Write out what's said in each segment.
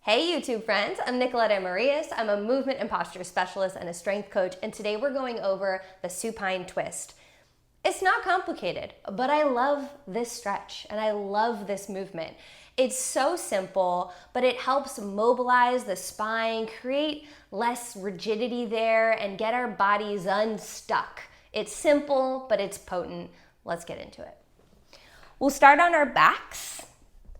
Hey YouTube friends, I'm Nicolette Amarillas. I'm a movement and posture specialist and a strength coach, and today we're going over the supine twist. It's not complicated, but I love this stretch and I love this movement. It's so simple, but it helps mobilize the spine, create less rigidity there, and get our bodies unstuck. It's simple, but it's potent. Let's get into it. We'll start on our backs.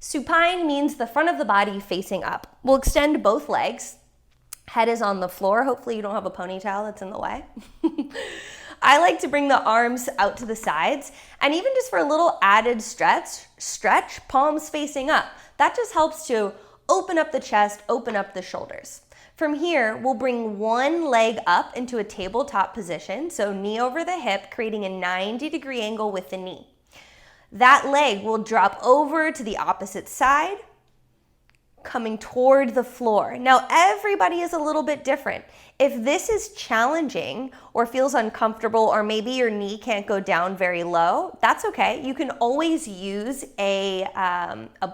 Supine means the front of the body facing up. We'll extend both legs. Head is on the floor. Hopefully you don't have a ponytail that's in the way. I like to bring the arms out to the sides, and even just for a little added stretch, palms facing up. That just helps to open up the chest, open up the shoulders. From here, we'll bring one leg up into a tabletop position, so knee over the hip, creating a 90-degree angle with the knee. That leg will drop over to the opposite side, coming toward the floor. Now, everybody is a little bit different. If this is challenging or feels uncomfortable, or maybe your knee can't go down very low, that's okay. You can always use a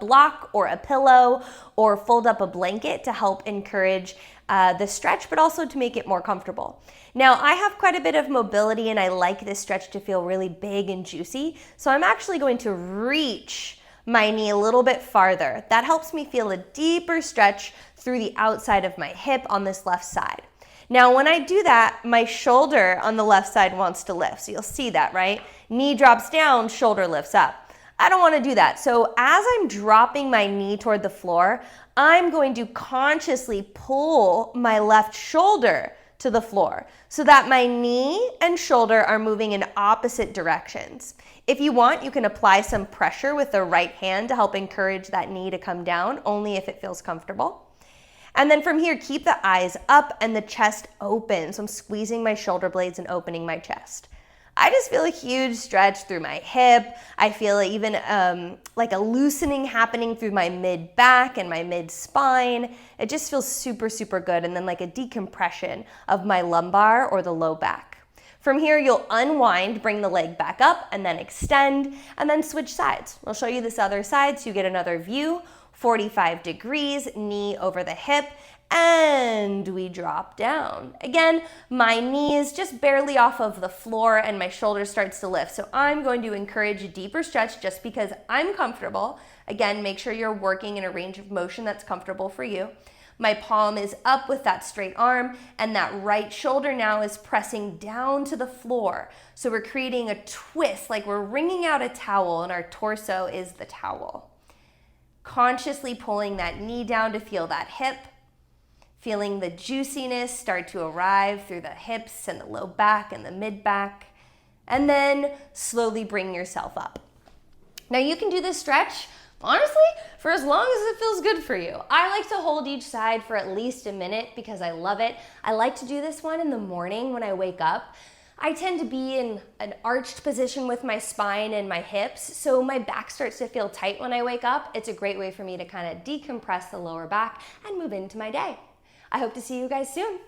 block or a pillow or fold up a blanket to help encourage the stretch, but also to make it more comfortable. Now, I have quite a bit of mobility and I like this stretch to feel really big and juicy, so I'm actually going to reach my knee a little bit farther. That helps me feel a deeper stretch through the outside of my hip on this left side. Now, when I do that, my shoulder on the left side wants to lift, so you'll see that, right? Knee drops down, shoulder lifts up. I don't want to do that, so as I'm dropping my knee toward the floor, I'm going to consciously pull my left shoulder to the floor so that my knee and shoulder are moving in opposite directions. If you want, you can apply some pressure with the right hand to help encourage that knee to come down, only if it feels comfortable. And then from here, keep the eyes up and the chest open. So I'm squeezing my shoulder blades and opening my chest. I just feel a huge stretch through my hip. I feel even like a loosening happening through my mid back and my mid spine. It just feels super, super good. And then like a decompression of my lumbar or the low back. From here, you'll unwind, bring the leg back up and then extend and then switch sides. I'll show you this other side so you get another view. 45 degrees, knee over the hip, and we drop down. Again, my knee is just barely off of the floor and my shoulder starts to lift. So I'm going to encourage a deeper stretch just because I'm comfortable. Again, make sure you're working in a range of motion that's comfortable for you. My palm is up with that straight arm, and that right shoulder now is pressing down to the floor. So we're creating a twist, like we're wringing out a towel and our torso is the towel. Consciously pulling that knee down to feel that hip, feeling the juiciness start to arrive through the hips and the low back and the mid back, and then slowly bring yourself up. Now you can do this stretch, honestly, for as long as it feels good for you. I like to hold each side for at least a minute because I love it. I like to do this one in the morning when I wake up. I tend to be in an arched position with my spine and my hips, so my back starts to feel tight when I wake up. It's a great way for me to kind of decompress the lower back and move into my day. I hope to see you guys soon.